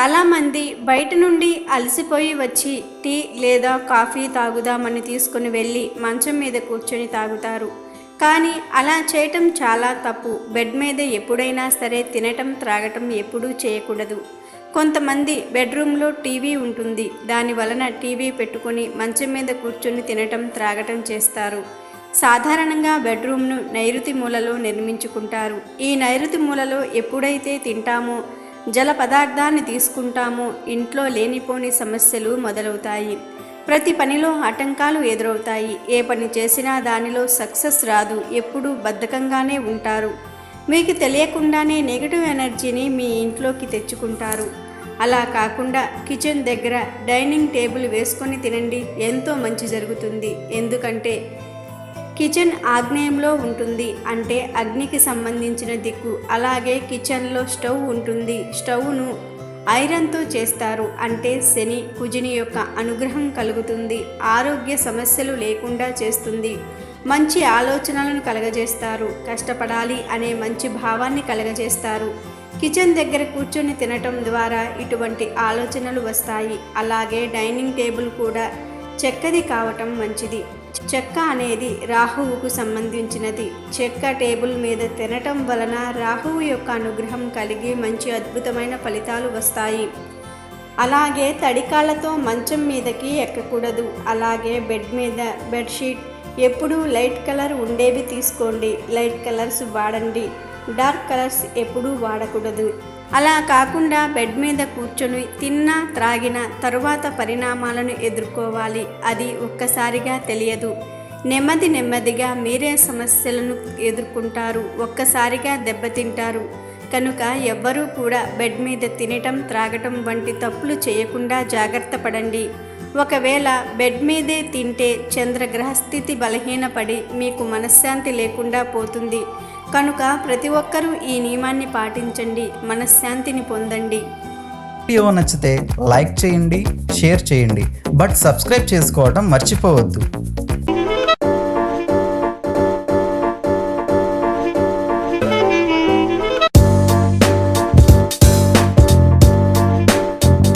చాలామంది బయట నుండి అలసిపోయి వచ్చి టీ లేదా కాఫీ తాగుదామని తీసుకుని వెళ్ళి మంచం మీద కూర్చొని తాగుతారు. కానీ అలా చేయటం చాలా తప్పు. బెడ్ మీద ఎప్పుడైనా సరే తినటం త్రాగటం ఎప్పుడూ చేయకూడదు. కొంతమంది బెడ్రూమ్లో టీవీ ఉంటుంది, దాని వలన టీవీ పెట్టుకొని మంచం మీద కూర్చొని తినటం త్రాగటం చేస్తారు. సాధారణంగా బెడ్రూమ్ను నైరుతి మూలలో నిర్మించుకుంటారు. ఈ నైరుతి మూలలో ఎప్పుడైతే తింటామో, జల పదార్థాన్ని తీసుకుంటామో ఇంట్లో లేనిపోని సమస్యలు మొదలవుతాయి. ప్రతి పనిలో ఆటంకాలు ఎదురవుతాయి. ఏ పని చేసినా దానిలో సక్సెస్ రాదు. ఎప్పుడూ బద్ధకంగానే ఉంటారు. మీకు తెలియకుండానే నెగిటివ్ ఎనర్జీని మీ ఇంట్లోకి తెచ్చుకుంటారు. అలా కాకుండా కిచెన్ దగ్గర డైనింగ్ టేబుల్ వేసుకొని తినండి, ఎంతో మంచి జరుగుతుంది. ఎందుకంటే కిచెన్ ఆగ్నేయంలో ఉంటుంది, అంటే అగ్నికి సంబంధించిన దిక్కు. అలాగే కిచెన్లో స్టవ్ ఉంటుంది. స్టవ్ను ఐరన్తో చేస్తారు, అంటే శని కుజుని యొక్క అనుగ్రహం కలుగుతుంది. ఆరోగ్య సమస్యలు లేకుండా చేస్తుంది. మంచి ఆలోచనలను కలగజేస్తారు. కష్టపడాలి అనే మంచి భావాన్ని కలగజేస్తారు. కిచెన్ దగ్గర కూర్చొని తినటం ద్వారా ఇటువంటి ఆలోచనలు వస్తాయి. అలాగే డైనింగ్ టేబుల్ కూడా చెక్కది కావటం మంచిది. చెక్క అనేది రాహువుకు సంబంధించినది. చెక్క టేబుల్ మీద తినటం వలన రాహువు యొక్క అనుగ్రహం కలిగి మంచి అద్భుతమైన ఫలితాలు వస్తాయి. అలాగే తడికాళ్ళతో మంచం మీదకి ఎక్కకూడదు. అలాగే బెడ్ మీద బెడ్షీట్ ఎప్పుడూ లైట్ కలర్ ఉండేవి తీసుకోండి. లైట్ కలర్స్ వాడండి. డార్క్ కలర్స్ ఎప్పుడూ వాడకూడదు. అలా కాకుండా బెడ్ మీద కూర్చొని తిన్నా త్రాగిన తరువాత పరిణామాలను ఎదుర్కోవాలి. అది ఒక్కసారిగా తెలియదు. నెమ్మదిగా మీరే సమస్యలను ఎదుర్కొంటారు. ఒక్కసారిగా దెబ్బతింటారు. కనుక ఎవ్వరూ కూడా బెడ్ మీద తినటం త్రాగటం వంటి తప్పులు చేయకుండా జాగ్రత్త పడండి. ఒకవేళ బెడ్ మీదే తింటే చంద్రగ్రహస్థితి బలహీనపడి మీకు మనశ్శాంతి లేకుండా పోతుంది. కనుక ప్రతి ఒక్కరూ ఈ నియమాన్ని పాటించండి, మనశ్శాంతిని పొందండి. వీడియో నచ్చితే లైక్ చేయండి, షేర్ చేయండి, బట్ సబ్స్క్రైబ్ చేసుకోవడం మర్చిపోవద్దు.